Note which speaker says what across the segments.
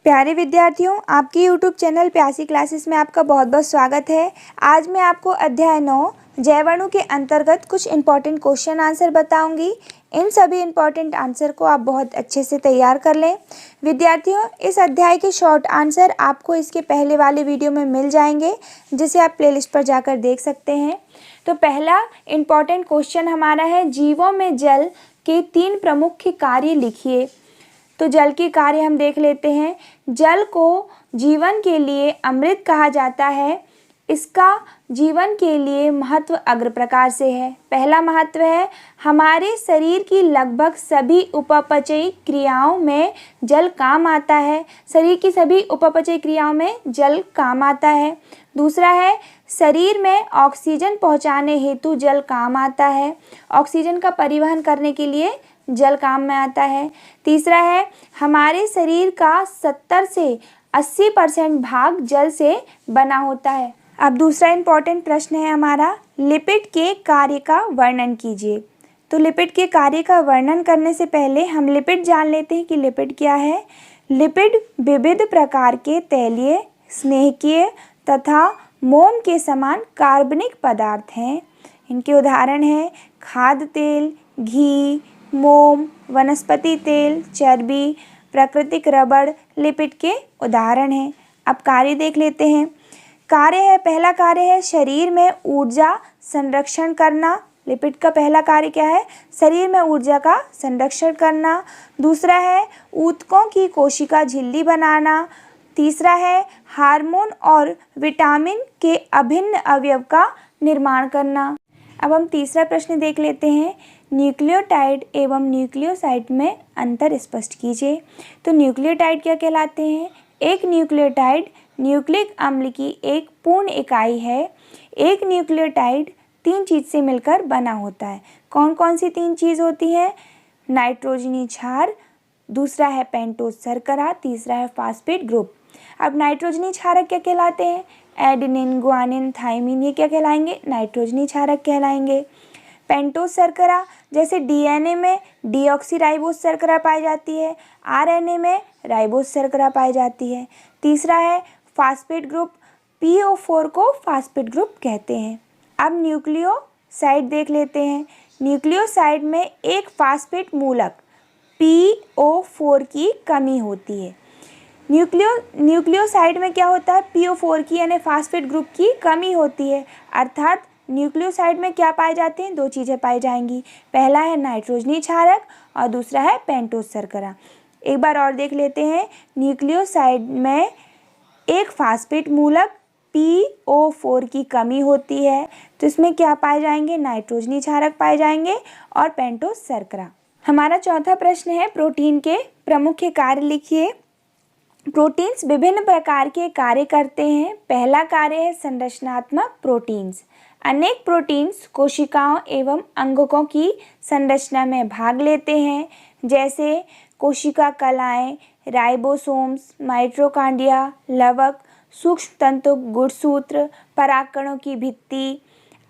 Speaker 1: प्यारे विद्यार्थियों, आपके YouTube चैनल प्यासी क्लासेस में आपका बहुत बहुत स्वागत है। आज मैं आपको अध्याय 9 जैवाणु के अंतर्गत कुछ इम्पॉर्टेंट क्वेश्चन आंसर बताऊंगी। इन सभी इम्पॉर्टेंट आंसर को आप बहुत अच्छे से तैयार कर लें। विद्यार्थियों, इस अध्याय के शॉर्ट आंसर आपको इसके पहले वाले वीडियो में मिल जाएंगे, जिसे आप प्लेलिस्ट पर जाकर देख सकते हैं। तो पहला इम्पॉर्टेंट क्वेश्चन हमारा है, जीवों में जल के 3 प्रमुख कार्य लिखिए। तो जल के कार्य हम देख लेते हैं। जल को जीवन के लिए अमृत कहा जाता है। इसका जीवन के लिए महत्व अग्र प्रकार से है। पहला महत्व है, हमारे शरीर की लगभग सभी उपपचयी क्रियाओं में जल काम आता है। शरीर की सभी उपपचयी क्रियाओं में जल काम आता है। दूसरा है, शरीर में ऑक्सीजन पहुंचाने हेतु जल काम आता है। ऑक्सीजन का परिवहन करने के लिए जल काम में आता है। तीसरा है, हमारे शरीर का 70 से 80% भाग जल से बना होता है। अब दूसरा इम्पॉर्टेंट प्रश्न है हमारा, लिपिड के कार्य का वर्णन कीजिए। तो लिपिड के कार्य का वर्णन करने से पहले हम लिपिड जान लेते हैं कि लिपिड क्या है। लिपिड विविध प्रकार के तैलीय, स्नेहकीय तथा मोम के समान कार्बनिक पदार्थ हैं। इनके उदाहरण हैं खाद्य तेल, घी, मोम, वनस्पति तेल, चर्बी, प्राकृतिक रबड़ लिपिड के उदाहरण हैं। अब कार्य देख लेते हैं। कार्य है, पहला कार्य है शरीर में ऊर्जा संरक्षण करना। लिपिड का पहला कार्य क्या है? शरीर में ऊर्जा का संरक्षण करना। दूसरा है ऊतकों की कोशिका झिल्ली बनाना। तीसरा है हार्मोन और विटामिन के अभिन्न अवयव का निर्माण करना। अब हम तीसरा प्रश्न देख लेते हैं, न्यूक्लियोटाइड एवं न्यूक्लियोसाइड में अंतर स्पष्ट कीजिए। तो न्यूक्लियोटाइड क्या कहलाते हैं? एक न्यूक्लियोटाइड न्यूक्लिक अम्ल की एक पूर्ण इकाई है। एक न्यूक्लियोटाइड 3 चीज़ से मिलकर बना होता है। कौन कौन सी 3 चीज़ होती है? नाइट्रोजनी क्षार, दूसरा है पेंटोज शर्करा, तीसरा है फास्फेट ग्रुप। अब नाइट्रोजनी क्षारक क्या कहलाते हैं? एडेनिन, गुआनिन, थाइमिन, ये क्या कहलाएंगे? नाइट्रोजनी क्षारक कहलाएंगे। पेंटोज शर्करा, जैसे डीएनए में डीऑक्सीराइबोज शर्करा पाई जाती है, आरएनए में राइबोज शर्करा पाई जाती है। तीसरा है फास्फेट ग्रुप, PO4 को फास्फेट ग्रुप कहते हैं। अब न्यूक्लियोसाइड देख लेते हैं। न्यूक्लियोसाइड में एक फास्फेट मूलक PO4 की कमी होती है। न्यूक्लियोसाइड में क्या होता है? PO4 की यानी फास्फेट ग्रुप की कमी होती है। अर्थात न्यूक्लियोसाइड में क्या पाई जाती हैं? 2 चीज़ें पाई जाएंगी। पहला है नाइट्रोजनी क्षारक और दूसरा है पेंटोज शर्करा। एक बार और देख लेते हैं। न्यूक्लियोसाइड में एक फास्फेट मूलक PO4 की कमी होती है, तो इसमें क्या पाए जाएंगे? नाइट्रोजनी क्षारक पाए जाएंगे और पेंटोज शर्करा। हमारा चौथा प्रश्न है, प्रोटीन के प्रमुख कार्य लिखिए। प्रोटीन्स विभिन्न प्रकार के कार्य करते हैं। पहला कार्य है संरचनात्मक प्रोटीन्स। अनेक प्रोटीन्स कोशिकाओं एवं अंगकों की संरचना में भाग लेते हैं, जैसे कोशिका कलाएं, राइबोसोम्स, माइटोकॉन्ड्रिया, लवक, सूक्ष्म तंतु, गुणसूत्र, परागकणों की भित्ति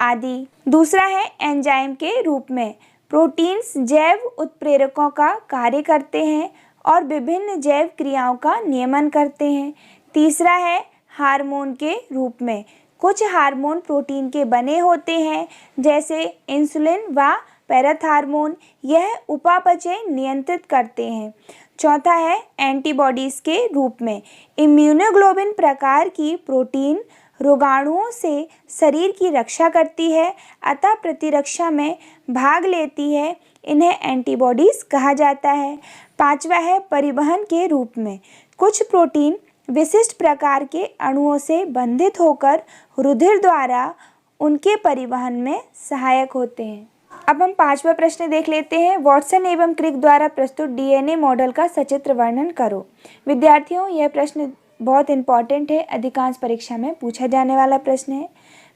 Speaker 1: आदि। दूसरा है एंजाइम के रूप में। प्रोटीन्स जैव उत्प्रेरकों का कार्य करते हैं और विभिन्न जैव क्रियाओं का नियमन करते हैं। तीसरा है हार्मोन के रूप में। कुछ हार्मोन प्रोटीन के बने होते हैं, जैसे इंसुलिन व पैराथार्मोन। यह उपापचय नियंत्रित करते हैं। चौथा है एंटीबॉडीज़ के रूप में। इम्यूनोग्लोबिन प्रकार की प्रोटीन रोगाणुओं से शरीर की रक्षा करती है, अतः प्रतिरक्षा में भाग लेती है। इन्हें एंटीबॉडीज़ कहा जाता है। पांचवा है परिवहन के रूप में। कुछ प्रोटीन विशिष्ट प्रकार के अणुओं से बंधित होकर रुधिर द्वारा उनके परिवहन में सहायक होते हैं। अब हम 5वां प्रश्न देख लेते हैं, वॉटसन एवं क्रिक द्वारा प्रस्तुत DNA मॉडल का सचित्र वर्णन करो। विद्यार्थियों, यह प्रश्न बहुत इंपॉर्टेंट है, अधिकांश परीक्षा में पूछा जाने वाला प्रश्न है।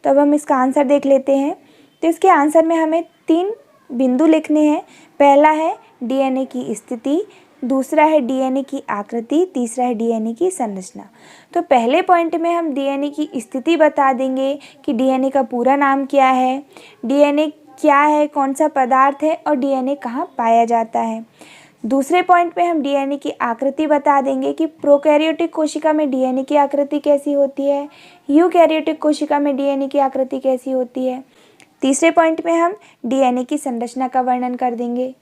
Speaker 1: तो अब हम इसका आंसर देख लेते हैं। तो इसके आंसर में हमें 3 बिंदु लिखने हैं। पहला है DNA की स्थिति, दूसरा है DNA की आकृति, तीसरा है DNA की संरचना। तो पहले पॉइंट में हम DNA की स्थिति बता देंगे कि DNA का पूरा नाम क्या है, DNA क्या है, कौन सा पदार्थ है और DNA कहाँ पाया जाता है। दूसरे पॉइंट पे हम डीएनए की आकृति बता देंगे कि प्रोकैरियोटिक कोशिका में डीएनए की आकृति कैसी होती है, यूकैरियोटिक कोशिका में डीएनए की आकृति कैसी होती है। तीसरे पॉइंट में हम डीएनए की संरचना का वर्णन कर देंगे।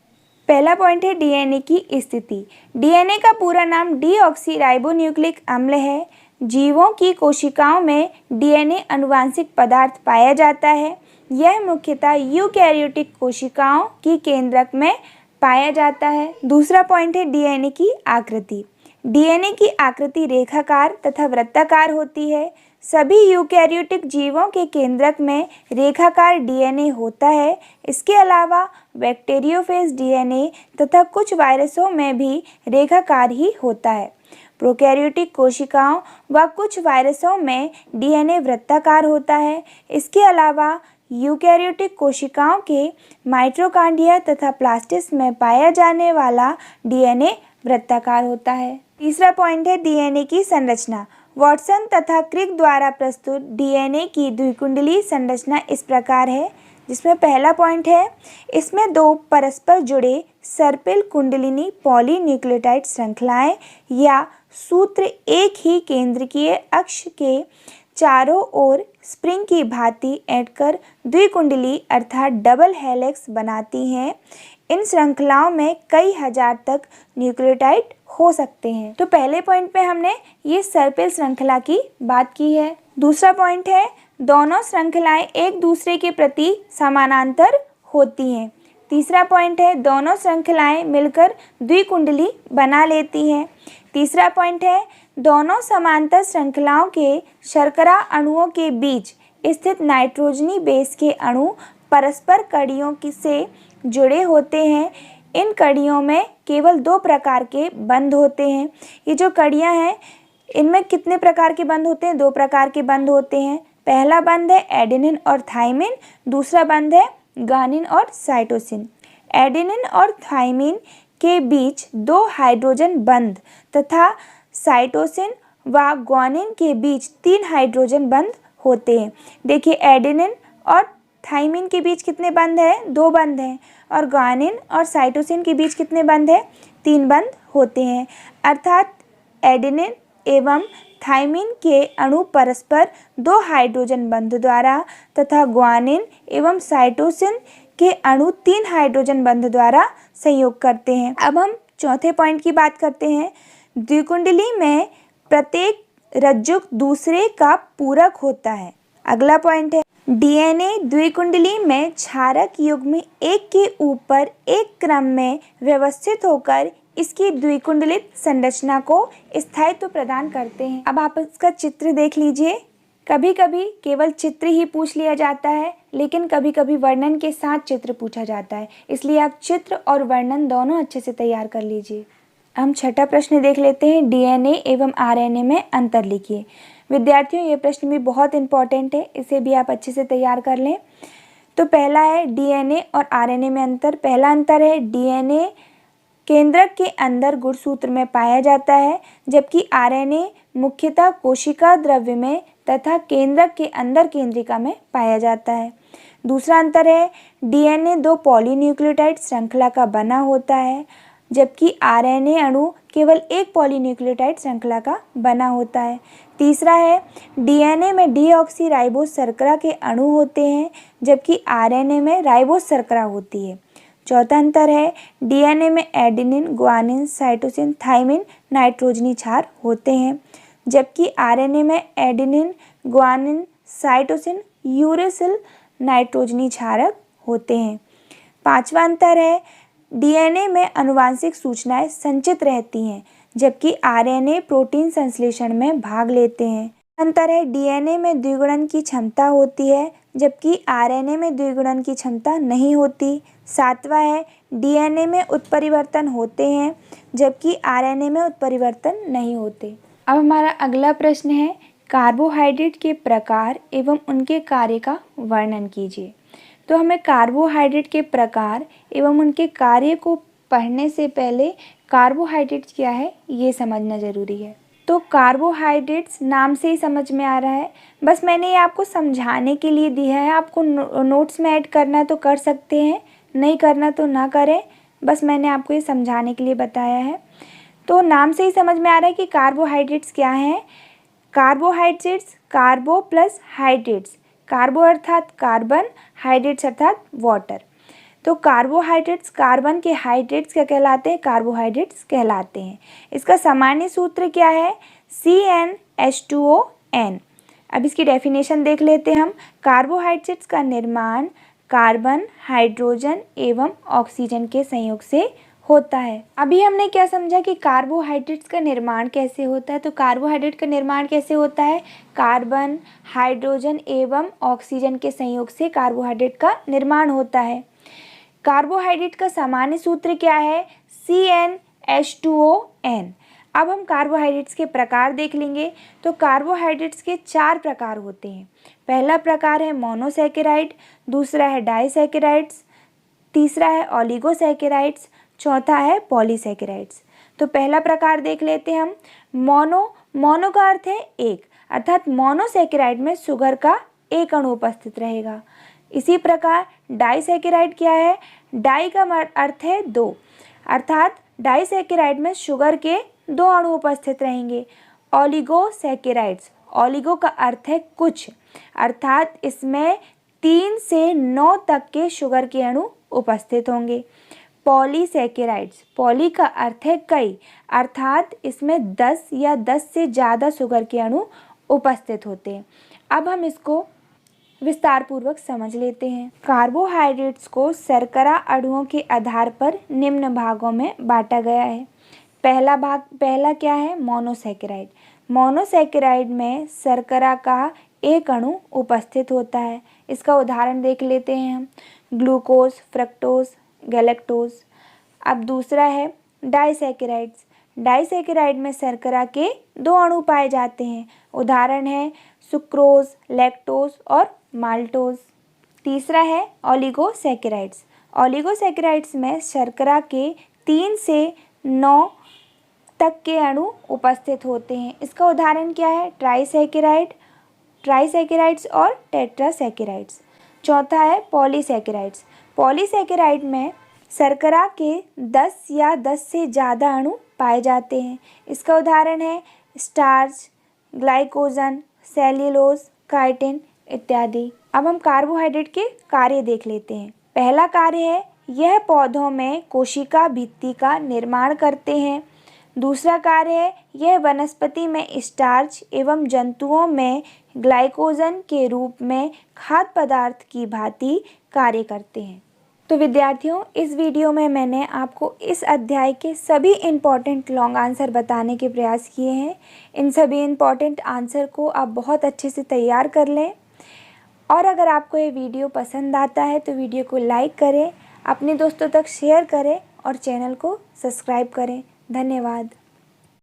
Speaker 1: पहला पॉइंट है डीएनए की स्थिति। डीएनए का पूरा नाम डीऑक्सीराइबोन्यूक्लिक अम्ल है। जीवों की कोशिकाओं में डीएनए आनुवंशिक पदार्थ पाया जाता है। यह मुख्यतः यूकैरियोटिक कोशिकाओं की केंद्रक में पाया जाता है। दूसरा पॉइंट है डीएनए की आकृति। डीएनए की आकृति रेखाकार तथा वृत्ताकार होती है। सभी यूकैरियोटिक जीवों के केंद्रक में रेखाकार डीएनए होता है। इसके अलावा बैक्टीरियोफेज डीएनए तथा कुछ वायरसों में भी रेखाकार ही होता है। प्रोकैरियोटिक कोशिकाओं व कुछ वायरसों में डीएनए वृत्ताकार होता है। इसके अलावा यूकैरियोटिक कोशिकाओं के माइटोकॉन्ड्रिया तथा प्लास्टिस में पाया जाने वाला डीएनए वृत्ताकार होता है। तीसरा पॉइंट है डीएनए की संरचना। वाटसन तथा क्रिक द्वारा प्रस्तुत डीएनए की द्विकुंडलीय संरचना इस प्रकार है, जिसमें पहला पॉइंट है इसमें दो परस्पर जुड़े सर्पिल कुंडलिनी पॉलीन्यूक्लियोटाइड श्रृंखलाएं या सूत्र एक ही केंद्रकीय अक्ष के चारों ओर स्प्रिंग की भांति ऐंठकर द्विकुंडली अर्थात डबल हेलिक्स बनाती हैं। इन श्रृंखलाओं में कई हजार तक न्यूक्लियोटाइड हो सकते हैं। तो पहले पॉइंट पे हमने ये सर्पिल श्रृंखला की बात की है। दूसरा पॉइंट है दोनों श्रृंखलाएं एक दूसरे के प्रति समानांतर होती हैं। तीसरा पॉइंट है दोनों श्रृंखलाएं मिलकर द्विकुंडली बना लेती हैं। तीसरा पॉइंट है दोनों समांतर श्रृंखलाओं के शर्करा अणुओं के बीच स्थित नाइट्रोजनी बेस के अणु परस्पर कड़ियों से जुड़े होते हैं। इन कड़ियों में केवल दो प्रकार के बंध होते हैं। ये जो कड़ियाँ हैं इनमें कितने प्रकार के बंध होते हैं? दो प्रकार के बंध होते हैं। पहला बंध है एडेनिन और थाइमिन, दूसरा बंध है ग्वानिन और साइटोसिन। एडेनिन और थाइमिन के बीच दो हाइड्रोजन बंध तथा साइटोसिन व ग्वानिन के बीच 3 हाइड्रोजन बंध होते हैं। देखिए एडेनिन और थाइमिन के बीच कितने बंध हैं? 2 बंध हैं। और ग्वानिन और साइटोसिन के बीच कितने बंध हैं? 3 बंध होते हैं। अर्थात एडेनिन एवं थाइमिन के अणु परस्पर 2 हाइड्रोजन बंध द्वारा तथा ग्वानिन एवं साइटोसिन के अणु 3 हाइड्रोजन बंध द्वारा संयोग करते हैं। अब हम चौथे पॉइंट की बात करते हैं। द्विकुंडली में प्रत्येक रज्जुक दूसरे का पूरक होता है। अगला पॉइंट है डीएनए द्विकुंडली में क्षारक युग्म एक के ऊपर एक क्रम में व्यवस्थित होकर इसकी द्विकुंडलित संरचना को स्थायित्व प्रदान करते हैं। अब आप इसका चित्र देख लीजिए। कभी कभी केवल चित्र ही पूछ लिया जाता है, लेकिन कभी कभी वर्णन के साथ चित्र पूछा जाता है, इसलिए आप चित्र और वर्णन दोनों अच्छे से तैयार कर लीजिए। हम छठा प्रश्न देख लेते हैं। डीएनए एवं आरएनए में अंतर लिखिए। विद्यार्थियों ये प्रश्न भी बहुत इंपॉर्टेंट है, इसे भी आप अच्छे से तैयार कर लें। तो पहला है डीएनए और आरएनए में अंतर। पहला अंतर है डीएनए केंद्रक के अंदर गुणसूत्र में पाया जाता है, जबकि आरएनए मुख्यतः कोशिका द्रव्य में तथा केंद्रक के अंदर केंद्रिका में पाया जाता है। दूसरा अंतर है डीएनए 2 पॉलीन्यूक्लियोटाइड श्रृंखला का बना होता है, जबकि आरएनए अणु केवल एक पॉलीन्यूक्लियोटाइड श्रृंखला का बना होता है। तीसरा है डीएनए में डीऑक्सीराइबोस शर्करा के अणु होते हैं, जबकि आरएनए में राइबोस शर्करा होती है। चौथा अंतर है डीएनए में एडेनिन, ग्वानिन, साइटोसिन, थाइमिन नाइट्रोजनी क्षार होते हैं, जबकि आरएनए में एडेनिन, ग्वानिन, साइटोसिन, यूरेसिल नाइट्रोजनी क्षारक होते हैं। पांचवा अंतर है डीएनए में आनुवंशिक सूचनाएं संचित रहती हैं, जबकि आरएनए प्रोटीन संश्लेषण में भाग लेते हैं। अंतर है डीएनए में द्विगुणन की क्षमता होती है, जबकि आरएनए में द्विगुणन की क्षमता नहीं होती। सातवां है डीएनए में उत्परिवर्तन होते हैं, जबकि आरएनए में उत्परिवर्तन नहीं होते। अब हमारा अगला प्रश्न है कार्बोहाइड्रेट के प्रकार एवं उनके कार्य का वर्णन कीजिए। तो हमें कार्बोहाइड्रेट के प्रकार एवं उनके कार्य को पढ़ने से पहले कार्बोहाइड्रेट क्या है ये समझना ज़रूरी है। तो कार्बोहाइड्रेट्स नाम से ही समझ में आ रहा है, बस मैंने ये आपको समझाने के लिए दिया है। आपको नोट्स में ऐड करना है तो कर सकते हैं, नहीं करना तो ना करें। बस मैंने आपको ये समझाने के लिए बताया है। तो नाम से ही समझ में आ रहा है कि कार्बोहाइड्रेट्स क्या हैं। कार्बोहाइड्रेट्स, कार्बो प्लस हाइड्रेट्स, कार्बो अर्थात कार्बन, हाइड्रेट्स अर्थात वाटर। तो कार्बोहाइड्रेट्स, कार्बन के हाइड्रेट्स क्या कहलाते हैं? कार्बोहाइड्रेट्स कहलाते हैं। इसका सामान्य सूत्र क्या है? CnH2ON। अब इसकी डेफिनेशन देख लेते हैं हम। कार्बोहाइड्रेट्स का निर्माण कार्बन, हाइड्रोजन एवं ऑक्सीजन के संयोग से होता है। अभी हमने क्या समझा कि कार्बोहाइड्रेट्स का निर्माण कैसे होता है। तो कार्बोहाइड्रेट का निर्माण कैसे होता है? कार्बन, हाइड्रोजन एवं ऑक्सीजन के संयोग से कार्बोहाइड्रेट का निर्माण होता है। कार्बोहाइड्रेट का सामान्य सूत्र क्या है? CnH2ON। अब हम कार्बोहाइड्रेट्स के प्रकार देख लेंगे। तो कार्बोहाइड्रेट्स के 4 प्रकार होते हैं। पहला प्रकार है मोनोसैकेराइड, दूसरा है डाइसैकेराइड्स, तीसरा है ओलिगोसैकेराइड्स, चौथा है पॉलीसैकेराइड्स। तो पहला प्रकार देख लेते हैं हम। मोनो का अर्थ है एक, अर्थात मोनोसैकेराइड में शुगर का एक अणु उपस्थित रहेगा। इसी प्रकार डाइसैकेराइड क्या है? डाई का अर्थ है 2, अर्थात डाइसैकेराइड में शुगर के 2 अणु उपस्थित रहेंगे। ओलिगोसैकेराइड्स, ओलिगो का अर्थ है कुछ, अर्थात इसमें 3 से 9 तक के शुगर के अणु उपस्थित होंगे। पॉलीसैकेराइड्स, पॉली का अर्थ है कई, अर्थात इसमें 10 या 10 से ज़्यादा शुगर के अणु उपस्थित होते हैं। अब हम इसको विस्तार पूर्वक समझ लेते हैं। कार्बोहाइड्रेट्स को शर्करा अणुओं के आधार पर निम्न भागों में बांटा गया है। पहला क्या है? मोनोसैकेराइड। मोनोसैकेराइड में शर्करा का एक अणु उपस्थित होता है। इसका उदाहरण देख लेते हैं हम। Glucose, fructose, galactose. अब दूसरा है डाइसैकेराइड्स। डाइसैकेराइड में शर्करा के 2 अणु पाए जाते हैं। उदाहरण है सुक्रोज, लैक्टोज और माल्टोज। तीसरा है ओलिगोसैकेराइड्स। ओलिगोसैकेराइड्स में शर्करा के 3 से 9 तक के अणु उपस्थित होते हैं। इसका उदाहरण क्या है? ट्राइसैकेराइड्स और टेट्रासैकेराइड्स। चौथा है पॉलीसैकेराइड्स। पॉलीसैकेराइड में शर्करा के 10 या 10 से ज़्यादा अणु पाए जाते हैं। इसका उदाहरण है स्टार्च, ग्लाइकोजन, सेल्यूलोज, काइटिन इत्यादि। अब हम कार्बोहाइड्रेट के कार्य देख लेते हैं। पहला कार्य है यह पौधों में कोशिका भित्ति का निर्माण करते हैं। दूसरा कार्य है यह वनस्पति में स्टार्च एवं जंतुओं में ग्लाइकोजन के रूप में खाद्य पदार्थ की भांति कार्य करते हैं। तो विद्यार्थियों, इस वीडियो में मैंने आपको इस अध्याय के सभी इम्पॉर्टेंट लॉन्ग आंसर बताने के प्रयास किए हैं। इन सभी इम्पॉर्टेंट आंसर को आप बहुत अच्छे से तैयार कर लें। और अगर आपको ये वीडियो पसंद आता है तो वीडियो को लाइक करें, अपने दोस्तों तक शेयर करें और चैनल को सब्सक्राइब करें। धन्यवाद।